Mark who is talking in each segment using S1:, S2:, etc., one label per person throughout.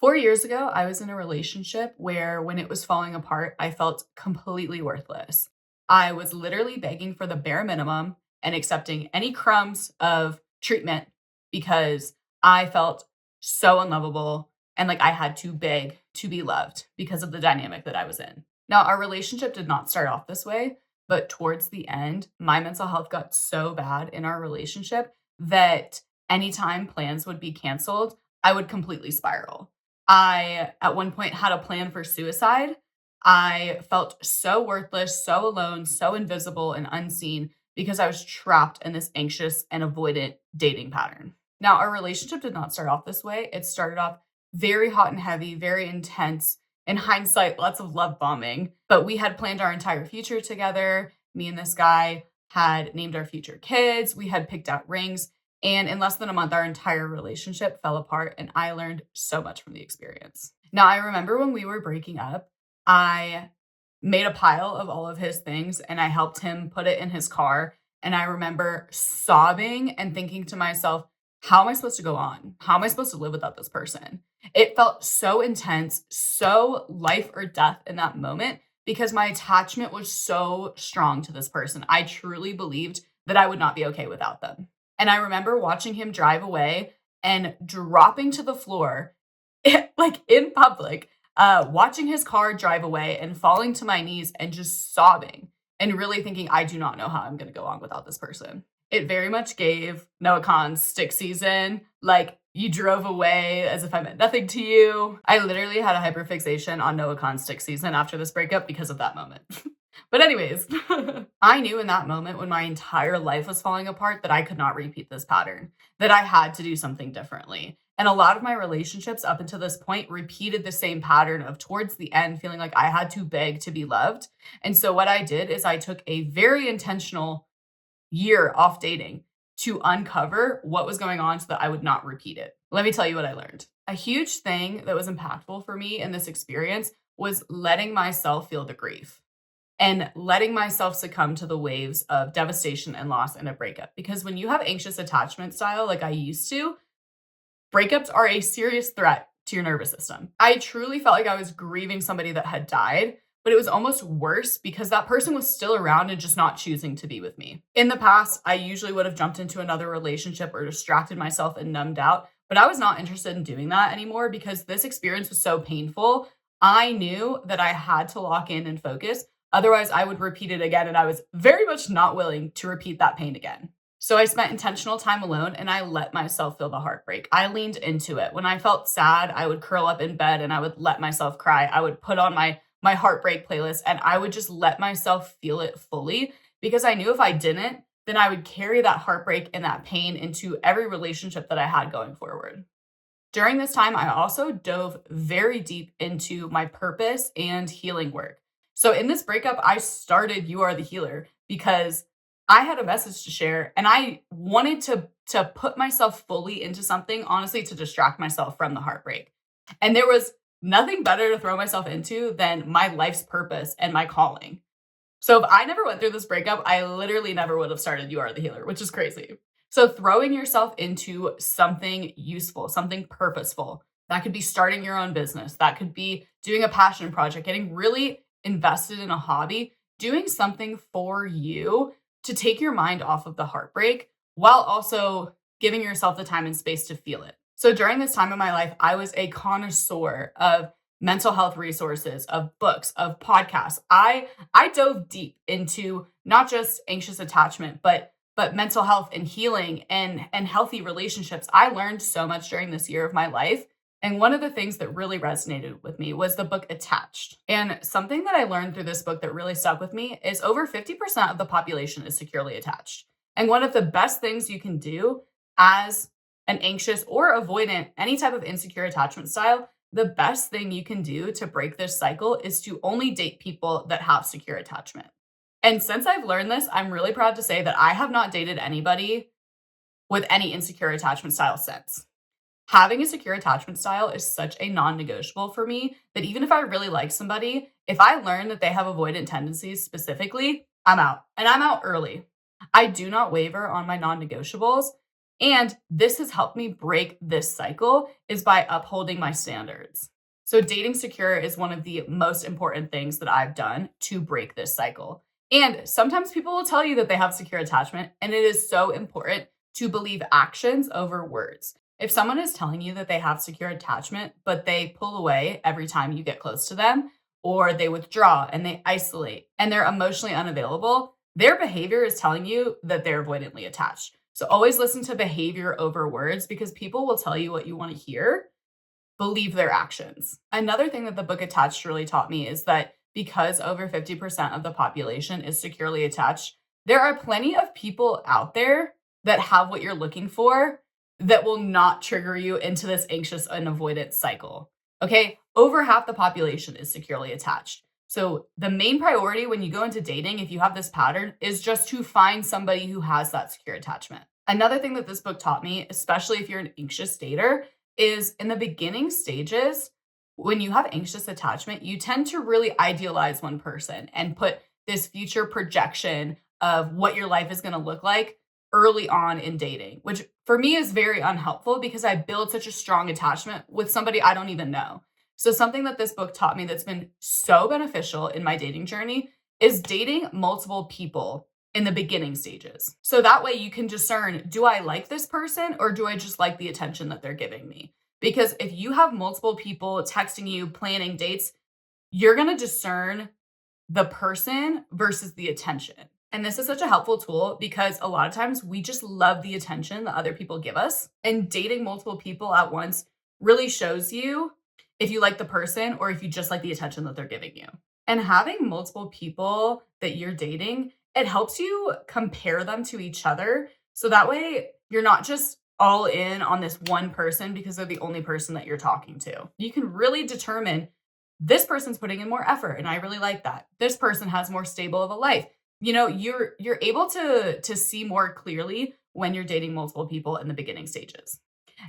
S1: 4 years ago, I was in a relationship where when it was falling apart, I felt completely worthless. I was literally begging for the bare minimum and accepting any crumbs of treatment because I felt so unlovable and like I had to beg to be loved because of the dynamic that I was in. Now, our relationship did not start off this way, but towards the end, my mental health got so bad in our relationship that anytime plans would be canceled, I would completely spiral. I, at one point, had a plan for suicide. I felt so worthless, so alone, so invisible and unseen because I was trapped in this anxious and avoidant dating pattern. Now, our relationship did not start off this way. It started off very hot and heavy, very intense. In hindsight, lots of love bombing, but we had planned our entire future together. Me and this guy had named our future kids. We had picked out rings. And in less than a month, our entire relationship fell apart, and I learned so much from the experience. Now, I remember when we were breaking up, I made a pile of all of his things and I helped him put it in his car. And I remember sobbing and thinking to myself, how am I supposed to go on? How am I supposed to live without this person? It felt so intense, so life or death in that moment because my attachment was so strong to this person. I truly believed that I would not be okay without them. And I remember watching him drive away and dropping to the floor, like in public, watching his car drive away and falling to my knees and just sobbing and really thinking, I do not know how I'm going to go on without this person. It very much gave Noah Khan's stick season, like you drove away as if I meant nothing to you. I literally had a hyperfixation on Noah Khan's stick season after this breakup because of that moment. But anyways, I knew in that moment when my entire life was falling apart that I could not repeat this pattern, that I had to do something differently. And a lot of my relationships up until this point repeated the same pattern of towards the end feeling like I had to beg to be loved. And so what I did is I took a very intentional year off dating to uncover what was going on so that I would not repeat it. Let me tell you what I learned. A huge thing that was impactful for me in this experience was letting myself feel the grief and letting myself succumb to the waves of devastation and loss in a breakup. Because when you have anxious attachment style, like I used to, breakups are a serious threat to your nervous system. I truly felt like I was grieving somebody that had died, but it was almost worse because that person was still around and just not choosing to be with me. In the past, I usually would have jumped into another relationship or distracted myself and numbed out, but I was not interested in doing that anymore because this experience was so painful. I knew that I had to lock in and focus. Otherwise, I would repeat it again, and I was very much not willing to repeat that pain again. So I spent intentional time alone and I let myself feel the heartbreak. I leaned into it. When I felt sad, I would curl up in bed and I would let myself cry. I would put on my heartbreak playlist and I would just let myself feel it fully because I knew if I didn't, then I would carry that heartbreak and that pain into every relationship that I had going forward. During this time, I also dove very deep into my purpose and healing work. So in this breakup, I started You Are the Healer because I had a message to share and I wanted to put myself fully into something, honestly, to distract myself from the heartbreak. And there was nothing better to throw myself into than my life's purpose and my calling. So if I never went through this breakup, I literally never would have started You Are the Healer, which is crazy. So throwing yourself into something useful, something purposeful, that could be starting your own business, that could be doing a passion project, getting really invested in a hobby, doing something for you to take your mind off of the heartbreak while also giving yourself the time and space to feel it. So during this time in my life, I was a connoisseur of mental health resources, of books, of podcasts. I dove deep into not just anxious attachment, but mental health and healing and healthy relationships. I learned so much during this year of my life. And one of the things that really resonated with me was the book Attached. And something that I learned through this book that really stuck with me is over 50% of the population is securely attached. And one of the best things you can do as an anxious or avoidant, any type of insecure attachment style, the best thing you can do to break this cycle is to only date people that have secure attachment. And since I've learned this, I'm really proud to say that I have not dated anybody with any insecure attachment style since. Having a secure attachment style is such a non-negotiable for me that even if I really like somebody, if I learn that they have avoidant tendencies specifically, I'm out. And I'm out early. I do not waver on my non-negotiables. And this has helped me break this cycle is by upholding my standards. So dating secure is one of the most important things that I've done to break this cycle. And sometimes people will tell you that they have secure attachment, and it is so important to believe actions over words. If someone is telling you that they have secure attachment, but they pull away every time you get close to them, or they withdraw and they isolate and they're emotionally unavailable, their behavior is telling you that they're avoidantly attached. So always listen to behavior over words because people will tell you what you want to hear. Believe their actions. Another thing that the book Attached really taught me is that because over 50% of the population is securely attached, there are plenty of people out there that have what you're looking for that will not trigger you into this anxious and avoidant cycle. Okay, over half the population is securely attached. So the main priority when you go into dating, if you have this pattern, is just to find somebody who has that secure attachment. Another thing that this book taught me, especially if you're an anxious dater, is in the beginning stages, when you have anxious attachment, you tend to really idealize one person and put this future projection of what your life is going to look like early on in dating, which for me is very unhelpful because I build such a strong attachment with somebody I don't even know. So, something that this book taught me that's been so beneficial in my dating journey is dating multiple people in the beginning stages. So that way you can discern, do I like this person or do I just like the attention that they're giving me? Because if you have multiple people texting you, planning dates, you're going to discern the person versus the attention. And this is such a helpful tool because a lot of times we just love the attention that other people give us. And dating multiple people at once really shows you if you like the person or if you just like the attention that they're giving you. And having multiple people that you're dating, it helps you compare them to each other. So that way you're not just all in on this one person because they're the only person that you're talking to. You can really determine this person's putting in more effort and I really like that. This person has more stable of a life. You know, you're able to see more clearly when you're dating multiple people in the beginning stages.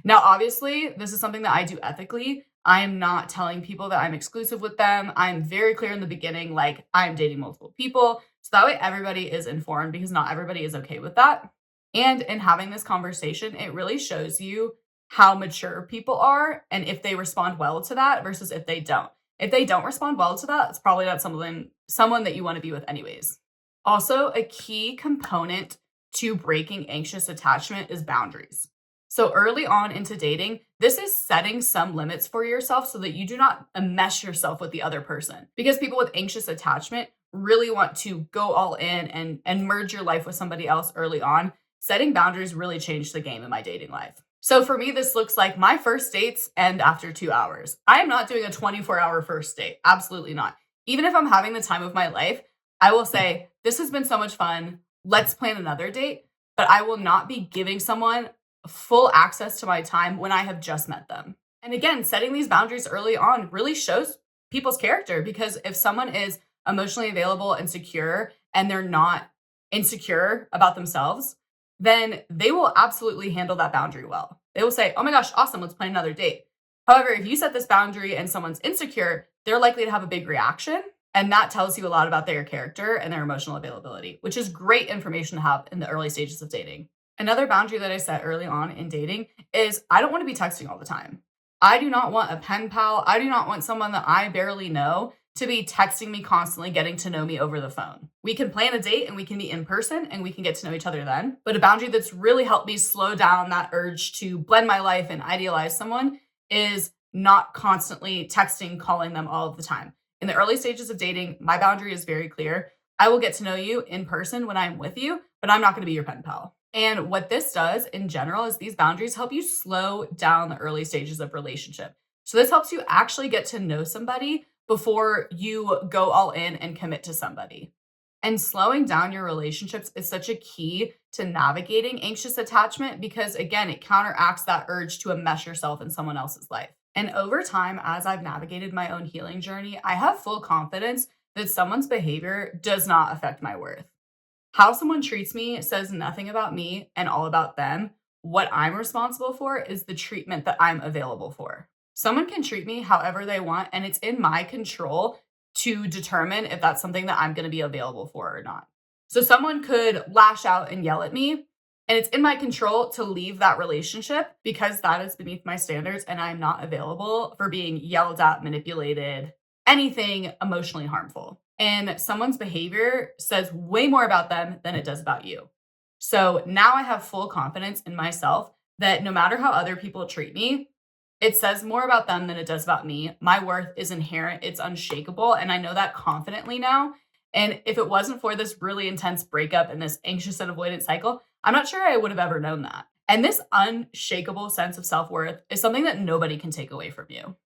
S1: Now, obviously, this is something that I do ethically. I'm not telling people that I'm exclusive with them. I'm very clear in the beginning, like I'm dating multiple people. So that way everybody is informed because not everybody is okay with that. And in having this conversation, it really shows you how mature people are and if they respond well to that versus if they don't. If they don't respond well to that, it's probably not someone that you want to be with anyways. Also, a key component to breaking anxious attachment is boundaries. So early on into dating, this is setting some limits for yourself so that you do not enmesh yourself with the other person. Because people with anxious attachment really want to go all in and merge your life with somebody else early on. Setting boundaries really changed the game in my dating life. So for me, this looks like my first dates end after 2 hours. I am not doing a 24-hour first date. Absolutely not. Even if I'm having the time of my life, I will say, this has been so much fun. Let's plan another date. But I will not be giving someone full access to my time when I have just met them. And again, setting these boundaries early on really shows people's character because if someone is emotionally available and secure and they're not insecure about themselves, then they will absolutely handle that boundary well. They will say, oh my gosh, awesome, let's plan another date. However, if you set this boundary and someone's insecure, they're likely to have a big reaction. And that tells you a lot about their character and their emotional availability, which is great information to have in the early stages of dating. Another boundary that I set early on in dating is I don't want to be texting all the time. I do not want a pen pal. I do not want someone that I barely know to be texting me constantly, getting to know me over the phone. We can plan a date and we can meet in person and we can get to know each other then. But a boundary that's really helped me slow down that urge to blend my life and idealize someone is not constantly texting, calling them all of the time. In the early stages of dating, my boundary is very clear. I will get to know you in person when I'm with you, but I'm not going to be your pen pal. And what this does in general is these boundaries help you slow down the early stages of relationship. So this helps you actually get to know somebody before you go all in and commit to somebody. And slowing down your relationships is such a key to navigating anxious attachment because, again, it counteracts that urge to enmesh yourself in someone else's life. And over time, as I've navigated my own healing journey, I have full confidence that someone's behavior does not affect my worth. How someone treats me says nothing about me and all about them. What I'm responsible for is the treatment that I'm available for. Someone can treat me however they want, and it's in my control to determine if that's something that I'm going to be available for or not. So someone could lash out and yell at me, And it's in my control to leave that relationship because that is beneath my standards and I'm not available for being yelled at, manipulated, anything emotionally harmful. And someone's behavior says way more about them than it does about you. So now I have full confidence in myself that no matter how other people treat me, it says more about them than it does about me. My worth is inherent, it's unshakable. And I know that confidently now. And if it wasn't for this really intense breakup and this anxious and avoidant cycle, I'm not sure I would have ever known that. And this unshakable sense of self worth is something that nobody can take away from you.